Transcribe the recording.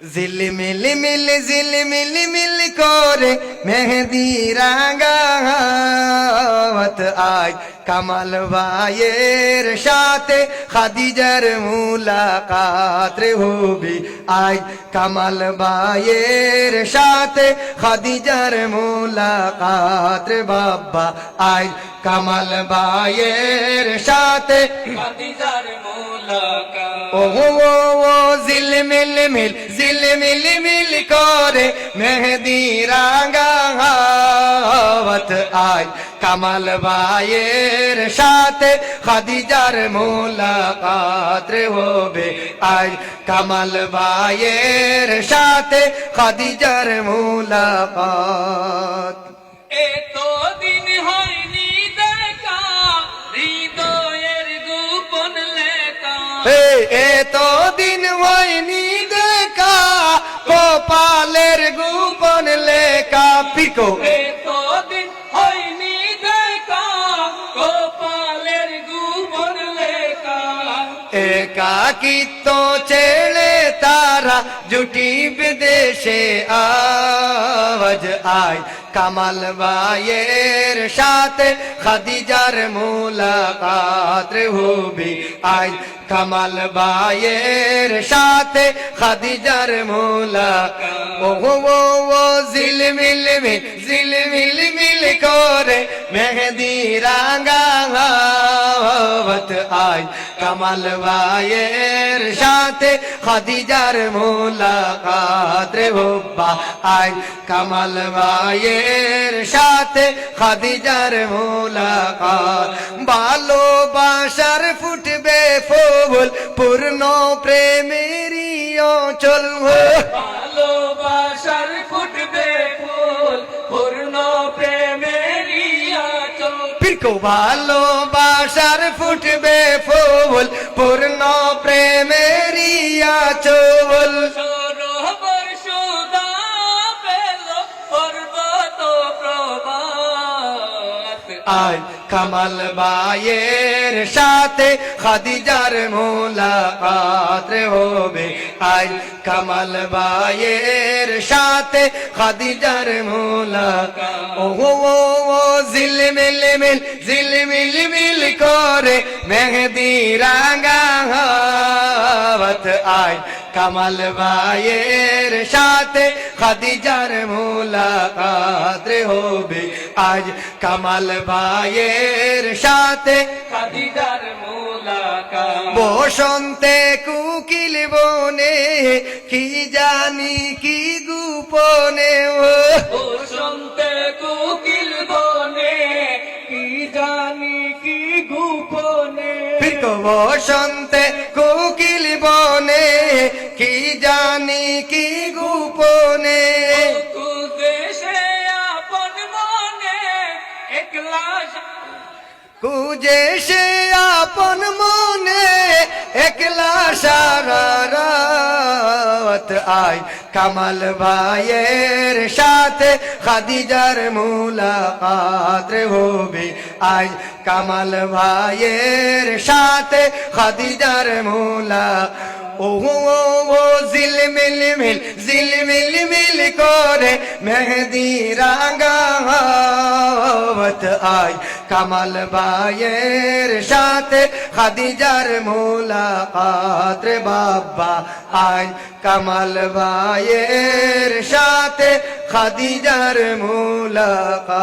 ঝিলমিল করে মেহেদি রাঙাত আজ কামাল ভাইয়ের সাথে খাদিজার মুলাকাত রে হবি আজ কামাল ভাইয়ের সাথে খাদিজার মুলাকাত রে বাবা আজ কামাল ভাইয়ের সাথে খাদিজার মুলাকাত ও ঝিলমিল করে মেহেদি রাঙাত আজ কামাল ভাইয়ের সাথে খাদিজার মুলাকাত রে হবে আজ কামাল ভাইয়ের সাথে খাদিজার মুলাকাত এতদিন হয়নি দেখা হৃদয়ের গোপন লেখা এতদিন হয়নি দেখা কপালের গোপন লেখা পিকো এতদিন হয়নি দেখা কপালের গোপন লেখা একাকিত্ব ছেড়ে তারা জুটি বিদেশে আওয়াজ আয় কামাল ভাইয়ের সাথে খাদিজার মুলাকাত রে হবি আজ কামাল ভাইয়ের সাথে খাদিজার মুলাকাত ও ঝিলমিল করে মেহেদি রাঙাত আজ কামাল ভাইয়ের সাথে খাদিজার মুলাকাত রে হব্বা আজ কামাল ভাইয়ের সাথে খাদিজার মুলাকাত ভালোবাসার ফুটবে ফুল পূর্ণ প্রেমেরই অঞ্চল ভালোবাসার ফুটবে ফুল পূর্ণ প্রেমেরই আঁচল পিকো ভালোবাসার ফুটবে ফুল পূর্ণ প্রেমেরই অঞ্চল সরোবর সুধা পেল পর্বত প্রভাত আজ কামাল ভাইয়ের সাথে খাদিজার মুলাকাত রে হবে আজ কামাল ভাইয়ের সাথে খাদিজার মুলাকাত ও ঝিলমিল করে মেহেদি রাঙাত আজ কামাল ভাইয়ের সাথে খাদিজার মুলাকাত রে হবে আজ কামাল ভাইয়ের সাথে খাদিজার মুলাকাত বসন্তে কুকিল বনে কি জানি কি গোপনে বসন্তে কোকিল বনে কি জানি কি গোপনে বসন্তে কুকিল বনে কি জানি কি গোপনে দেশে আপন মনে একলা কুজে সে আপন মনে একলা সারা রাত আয় কামাল ভাইয়ের সাথে খাদিজার মুলাকাত রে হবে আজ কামাল ভাইয়ের সাথে খাদিজার মুলাকাত ও ঝিলমিল করে মেহেদি রাঙাত আজ কামাল ভাইয়ের সাথে খাদিজার মুলাকাত রে বাবা আজ কামাল ভাইয়ের সাথে খাদিজার মুলাকাত